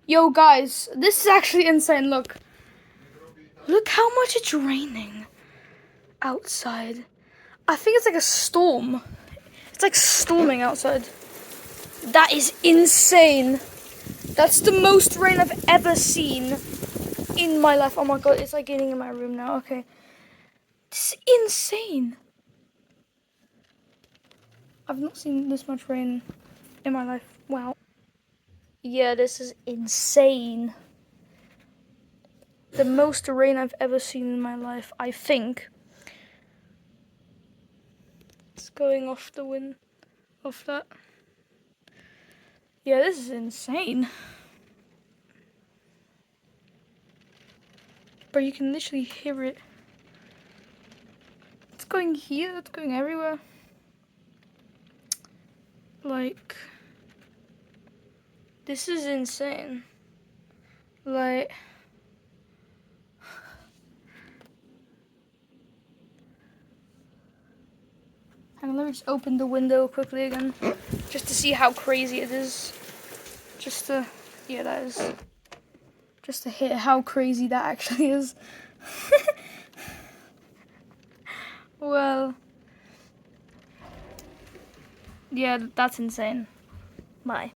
Yo, guys, this is actually insane. Look how much it's raining outside. I think it's like a storm. It's like storming outside. That is insane. That's the most rain I've ever seen in my life. Oh my god, it's like getting in my room now. Okay. This is insane. I've not seen this much rain in my life. Wow. Yeah, this is insane. The most rain I've ever seen in my life, I think. It's going off the wind of that. Yeah, this is insane. But you can literally hear it. It's going here, it's going everywhere. Like, this is insane. Like, hang on, let me just open the window quickly again. Just to see how crazy it is. Yeah, that is. Just to hit how crazy that actually is. Well, yeah, that's insane. Bye.